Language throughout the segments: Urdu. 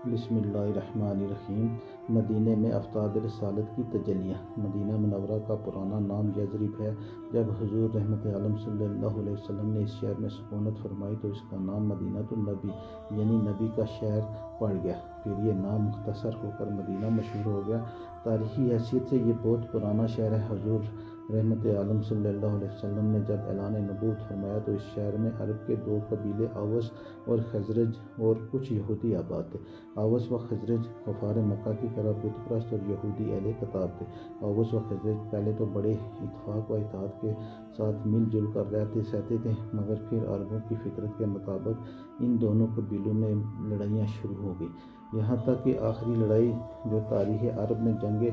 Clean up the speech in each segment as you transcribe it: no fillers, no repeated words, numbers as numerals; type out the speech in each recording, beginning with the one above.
بسم اللہ الرحمن الرحیم۔ مدینہ میں افطار رسالت کی تجلیہ۔ مدینہ منورہ کا پرانا نام یثرب ہے۔ جب حضور رحمت عالم صلی اللہ علیہ وسلم نے اس شہر میں سکونت فرمائی تو اس کا نام مدینۃ النبی یعنی نبی کا شہر پڑ گیا۔ پھر یہ نام مختصر ہو کر مدینہ مشہور ہو گیا۔ تاریخی حیثیت سے یہ بہت پرانا شہر ہے۔ حضور رحمت عالم صلی اللہ علیہ وسلم نے جب اعلان نبوت فرمایا تو اس شہر میں عرب کے دو قبیلے اوس اور خزرج اور کچھ یہودی آباد تھے۔ اوس و خزرج کفار مکہ کی طرح بت پرست اور یہودی اہل کتاب تھے۔ اوس و خزرج پہلے تو بڑے اتفاق و اتحاد کے ساتھ مل جل کر سہتے تھے، مگر پھر عربوں کی فطرت کے مطابق ان دونوں قبیلوں میں لڑائیاں شروع ہو گئیں، یہاں تک کہ آخری لڑائی جو تاریخ عرب میں جنگ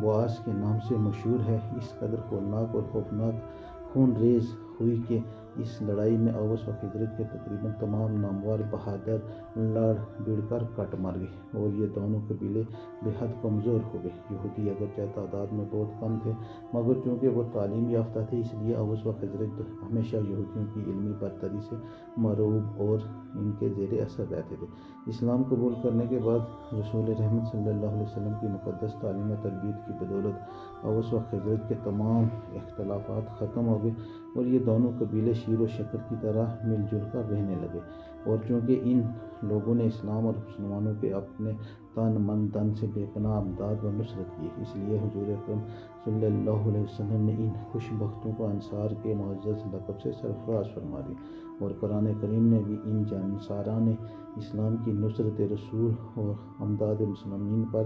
بؤاس کے نام سے مشہور ہے، اس قدر ہولناک اور خوفناک خون ریز ہوئی کہ اس لڑائی میں اوس و خزرج کے تقریباً تمام نامور بہادر لڑ بڑھ کر کٹ مر گئے اور یہ دونوں قبیلے بے حد کمزور ہو گئے۔ یہودی اگرچہ تعداد میں بہت کم تھے، مگر چونکہ وہ تعلیم یافتہ تھے، اس لیے اوس و خزرج ہمیشہ یہودیوں کی علمی برتری سے مرعوب اور ان کے زیر اثر رہتے تھے۔ اسلام قبول کرنے کے بعد رسول رحمت صلی اللہ علیہ وسلم کی مقدس تعلیم و تربیت کی بدولت اوس و خزرج کے تمام اختلافات ختم ہو گئے اور یہ دونوں قبیلے شیر و شکر کی طرح مل جل کر رہنے لگے۔ اور چونکہ ان لوگوں نے اسلام اور مسلمانوں کے اپنے تن من دھن سے بے پناہ امداد و نصرت کی، اس لیے حضور اکرم صلی اللہ علیہ وسلم نے ان خوش بختوں کو انصار کے معزز لقب سے سرفراز فرما دیا۔ اور قرآن کریم نے بھی ان جانصاران اسلام کی نصرت رسول اور امداد مسلمین پر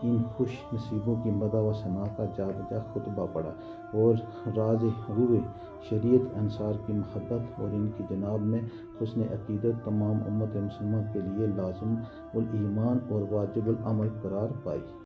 ان خوش نصیبوں کی مدح و ثناء کا جا بجا خطبہ پڑھا اور راز روح شریعت انصار کی محبت اور ان کی جناب میں حسن عقیدت تمام امت مسلمہ کے لیے لازم الایمان اور واجب العمل قرار پائی۔